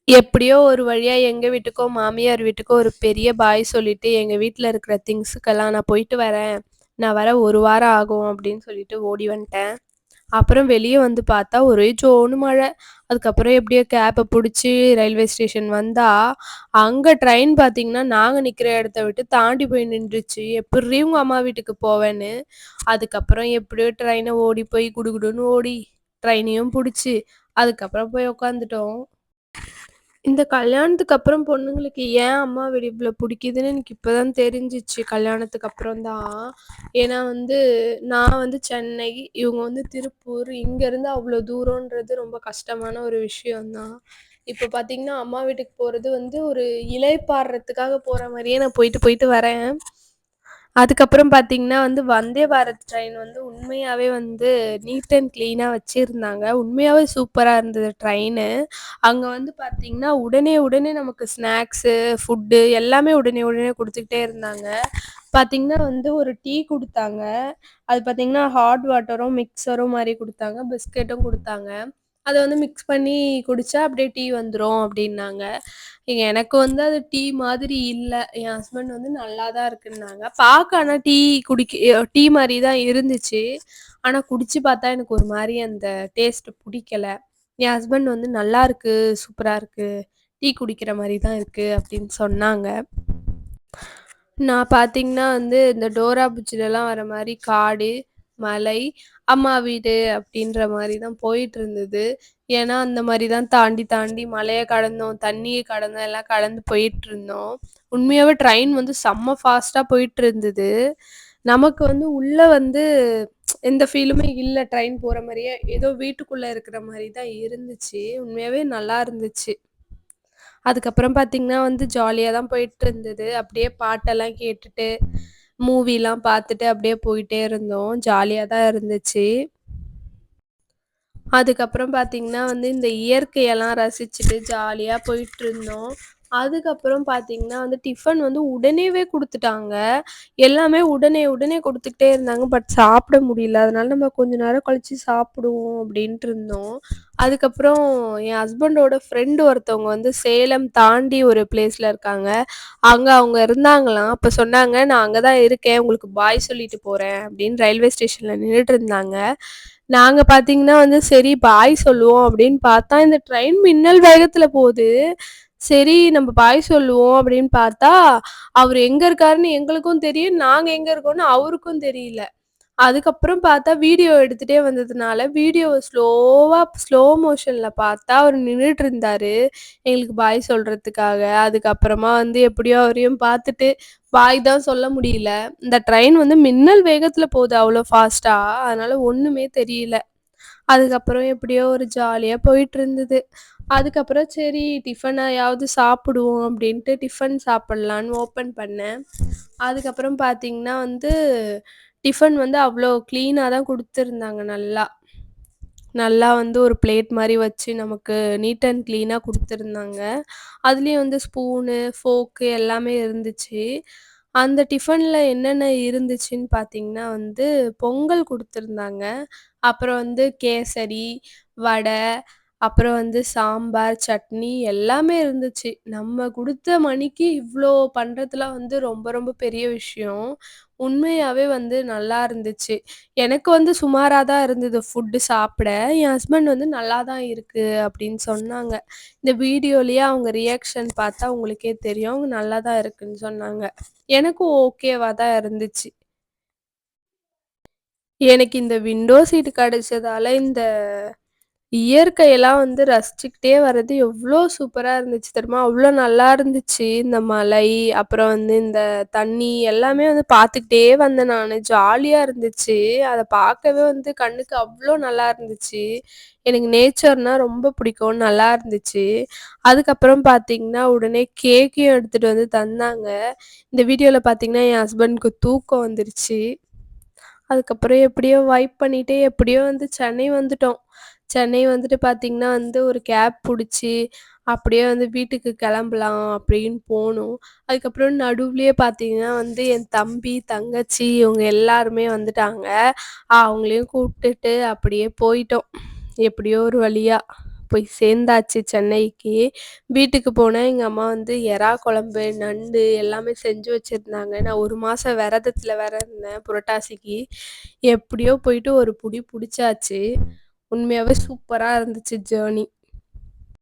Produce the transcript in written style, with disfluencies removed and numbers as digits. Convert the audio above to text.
எப்படியோ ஒரு வழியா எங்க வீட்டுக்கோ, மாமியார் வீட்டுக்கோ ஒரு பெரிய பாய் சொல்லிட்டு, எங்க வீட்ல இருக்கிற திங்ஸுக்கெல்லாம் "நான் போயிட்டு வரேன். நான் வர 1 வாரம் ஆகும்" அப்படின்னு சொல்லிட்டு ஓடி வந்துட்டேன். அப்புறம் வெளிய வந்து பார்த்தா, ஒரே ஜோன்னு மழை. அதுக்கப்புறம் எப்படியோ கேப்ப புடிச்சு ரயில்வே ஸ்டேஷன் வந்தா, அங்க ட்ரெயின் பார்த்தீங்கன்னா, நாங்க நிக்கிற இடத்த விட்டு தாண்டி போய் நின்றுச்சு. எப்புட்ரி உங்க அம்மா வீட்டுக்கு போவேன்னு. அதுக்கப்புறம் எப்படியோ ட்ரெயின ஓடி போய் குடுகுடுன்னு ஓடி, ட்ரெயினையும் புடிச்சு, அதுக்கப்புறம் போய் உட்காந்துட்டோம். இந்த கல்யாணத்துக்கு அப்புறம் பொண்ணுங்களுக்கு ஏன் அம்மா வீடு இவ்ளோ புடிக்குதுன்னு எனக்கு இப்ப தான் தெரிஞ்சுச்சு. கல்யாணத்துக்கு அப்புறம் தான். ஏன்னா வந்து நான் வந்து சென்னை, இவங்க வந்து திருப்பூர். இங்கருந்து அவ்ளோ தூரம்ன்றது ரொம்ப கஷ்டமான ஒரு விஷயம் தான். இப்ப பார்த்தீங்கன்னா, அம்மா வீட்டுக்கு போறது வந்து ஒரு இளைப்பாறுறதுக்காக போற மாரியே நான் போயிட்டு போயிட்டு வரேன். அதுக்கப்புறம் பார்த்தீங்கன்னா வந்து வந்தே பாரத் ட்ரெயின் வந்து உண்மையாவே வந்து நீட் அண்ட் கிளீனா வச்சிருந்தாங்க. உண்மையாவே சூப்பரா இருந்தது ட்ரெயினு. அங்க வந்து பார்த்தீங்கன்னா, உடனே உடனே நமக்கு ஸ்நாக்ஸு, ஃபுட்டு எல்லாமே உடனே உடனே குடுத்துக்கிட்டே இருந்தாங்க. பார்த்தீங்கன்னா வந்து ஒரு டீ குடுத்தாங்க. அது பார்த்தீங்கன்னா, ஹாட் வாட்டரும், மிக்ஸரும் மாரி குடுத்தாங்க. பிஸ்கட்டும் குடுத்தாங்க. அத வந்து மிக்ஸ் பண்ணி குடிச்சா அப்படியே டீ வந்துரும் அப்டின்னாங்க. எனக்கு வந்து அது டீ மாதிரி இல்ல. என் ஹஸ்பண்ட் வந்து நல்லா தான் இருக்குன்னாங்க. பாக்க ஆனா டீ மாரி தான் இருந்துச்சு. ஆனா குடிச்சு பார்த்தா எனக்கு ஒரு மாரி அந்த டேஸ்ட் புடிக்கல. என் ஹஸ்பண்ட் வந்து "நல்லாருக்கு, சூப்பரா இருக்கு. டீ குடிக்கிற மாரி தான் இருக்கு" அப்டின்னு சொன்னாங்க. நான் பார்த்தீங்கன்னா வந்து, இந்த டோரா புஜ்ஜிலலாம் வர மாரி காடு, மலை, அம்மா வீடு அப்டின்ற மாரி தான் போயிட்டுருந்தது. ஏன்னா, அந்த மாரி தான் தாண்டி தாண்டி மலைய கடந்தோம், தண்ணிய கடந்தோம், எல்லாம் கடந்து போயிட்டுருந்தோம். உண்மையாவே ட்ரெயின் வந்து செம்ம ஃபாஸ்ட்டா போயிட்டுருந்தது. நமக்கு வந்து உள்ள வந்து எந்த ஃபீலுமே இல்ல. ட்ரெயின் போற மாரியே, ஏதோ வீட்டுக்குள்ள இருக்கிற மாரி தான் இருந்துச்சு. உண்மையாவே நல்லா இருந்துச்சு. அதுக்கப்புறம் பார்த்தீங்கன்னா வந்து ஜாலியா தான் போயிட்டுருந்தது. அப்படியே பாட்டெல்லாம் கேட்டுட்டு, மூவிலாம் பார்த்துட்டு அப்படியே போயிட்டே இருந்தோம். ஜாலியா தான் இருந்துச்சு. அதுக்கப்புறம் பார்த்தீங்கன்னா வந்து, இந்த இயற்கையெல்லாம் ரசிச்சுட்டு ஜாலியா போயிட்டுருந்தோம். அதுக்கப்புறம் பார்த்தீங்கன்னா வந்து, டிஃபன் வந்து உடனேவே குடுத்துட்டாங்க. எல்லாமே உடனே உடனே குடுத்துக்கிட்டே இருந்தாங்க. பட் சாப்பிட முடியல. அதனால நம்ம கொஞ்ச நேரம் கழிச்சு சாப்பிடுவோம் அப்டின்ட்டு இருந்தோம். அதுக்கப்புறம் என் ஹஸ்பண்டோட ஃப்ரெண்ட் ஒருத்தவங்க வந்து சேலம் தாண்டி ஒரு பிளேஸ்ல இருக்காங்க. அங்க அவங்க இருந்தாங்களாம். அப்ப சொன்னாங்க, "நான் அங்க தான் இருக்கேன். உங்களுக்கு பாய் சொல்லிட்டு போறேன்" அப்டின்னு ரயில்வே ஸ்டேஷன்ல நின்னுட்டு இருந்தாங்க. நாங்க பார்த்தீங்கன்னா வந்து, சரி பாய் சொல்லுவோம் அப்படின்னு பார்த்தா, இந்த ட்ரெயின் மின்னல் வேகத்துல போது. சரி நம்ம பாய் சொல்லுவோம் அப்படின்னு பார்த்தா, அவரு எங்க இருக்காருன்னு எங்களுக்கும் தெரியும். நாங்க எங்க இருக்கோம்னு அவருக்கும் தெரியல. அதுக்கப்புறம் பார்த்தா வீடியோ எடுத்துட்டே வந்ததுனால, வீடியோவ ஸ்லோ மோஷன்ல பார்த்தா அவரு நின்னுட்டு இருந்தாரு. எங்களுக்கு பாய் சொல்றதுக்காக. அதுக்கப்புறமா வந்து எப்படியோ அவரையும் பார்த்துட்டு, பாய் தான் சொல்ல முடியல. இந்த ட்ரெயின் வந்து மின்னல் வேகத்துல போது அவ்ளோ ஃபாஸ்ட்டா. அதனால ஒண்ணுமே தெரியல. அதுக்கப்புறம் எப்படியோ ஒரு ஜாலியா போயிட்டுருந்தது. அதுக்கப்புறம் சரி டிஃபனாயாவது சாப்பிடுவோம் அப்படின்ட்டு டிஃபன் சாப்பிடலான்னு ஓப்பன் பண்ணேன். அதுக்கப்புறம் பார்த்தீங்கன்னா வந்து, டிஃபன் வந்து அவ்ளோ கிளீனா தான் குடுத்துருந்தாங்க நல்லா. நல்லா வந்து ஒரு பிளேட் மாரி வச்சு நமக்கு நீட் அண்ட் கிளீனா குடுத்துருந்தாங்க. அதுலயும் வந்து ஸ்பூனு, ஃபோர்க்கு எல்லாமே இருந்துச்சு. அந்த டிஃபன்ல என்னென்ன இருந்துச்சுன்னு பார்த்தீங்கன்னா வந்து, பொங்கல் குடுத்துருந்தாங்க. அப்புறம் வந்து கேசரி, வடை, அப்புறம் வந்து சாம்பார், சட்னி எல்லாமே இருந்துச்சு. நம்ம குடுத்த மணிக்கு இவ்ளோ பண்றதுலாம் வந்து ரொம்ப ரொம்ப பெரிய விஷயம். உண்மையாவே வந்து நல்லா இருந்துச்சு. எனக்கு வந்து சுமாரா தான் இருந்தது ஃபுட்டு சாப்பிட. என் ஹஸ்பண்ட் வந்து "நல்லா தான் இருக்கு" அப்படின்னு சொன்னாங்க. இந்த வீடியோலயே அவங்க ரியாக்ஷன் பார்த்தா உங்களுக்கே தெரியும். அவங்க நல்லா தான் இருக்குன்னு சொன்னாங்க. எனக்கும் ஓகேவா தான் இருந்துச்சு. எனக்கு இந்த விண்டோ சீட் கிடைச்சதால இந்த இயற்கையெல்லாம் வந்து ரசிச்சுக்கிட்டே வர்றது எவ்ளோ சூப்பரா இருந்துச்சு தெரியுமா? அவ்ளோ நல்லா இருந்துச்சு. இந்த மலை, அப்புறம் வந்து இந்த தண்ணி எல்லாமே வந்து பார்த்துக்கிட்டே வந்தேன் நானு. ஜாலியா இருந்துச்சு. அத பார்க்கவே வந்து கண்ணுக்கு அவ்ளோ நல்லா இருந்துச்சு. எனக்கு நேச்சர்னா ரொம்ப பிடிக்கும். நல்லா இருந்துச்சு. அதுக்கப்புறம் பார்த்தீங்கன்னா, உடனே கேக்கையும் எடுத்துட்டு வந்து தந்தாங்க. இந்த வீடியோல பார்த்தீங்கன்னா, என் ஹஸ்பண்ட்க்கு தூக்கம் வந்துருச்சு. அதுக்கப்புறம் எப்படியோ வைப் பண்ணிட்டு எப்படியோ வந்து சென்னை வந்துட்டோம். சென்னை வந்துட்டு பார்த்தீங்கன்னா வந்து ஒரு கேப் புடிச்சு, அப்படியே வந்து வீட்டுக்கு கிளம்பலாம் அப்படின்னு போனோம். அதுக்கப்புறம் நடுவுலயே பார்த்தீங்கன்னா வந்து என் தம்பி, தங்கச்சி இவங்க எல்லாருமே வந்துட்டாங்க. அவங்களையும் கூப்பிட்டுட்டு அப்படியே போயிட்டோம். எப்படியோ ஒரு வழியா. போய் சேர்ந்தாச்சு சென்னைக்கு. வீட்டுக்கு போனேன். எங்க அம்மா வந்து எறா குழம்பு, நண்டு எல்லாமே செஞ்சு வச்சிருந்தாங்க. நான் 1 மாசம் விரதத்துல வேற இருந்தேன் புரட்டாசிக்கு. எப்படியோ போயிட்டு ஒரு புடி புடிச்சாச்சு. உண்மையாவே சூப்பரா இருந்துச்சு ஜர்னி.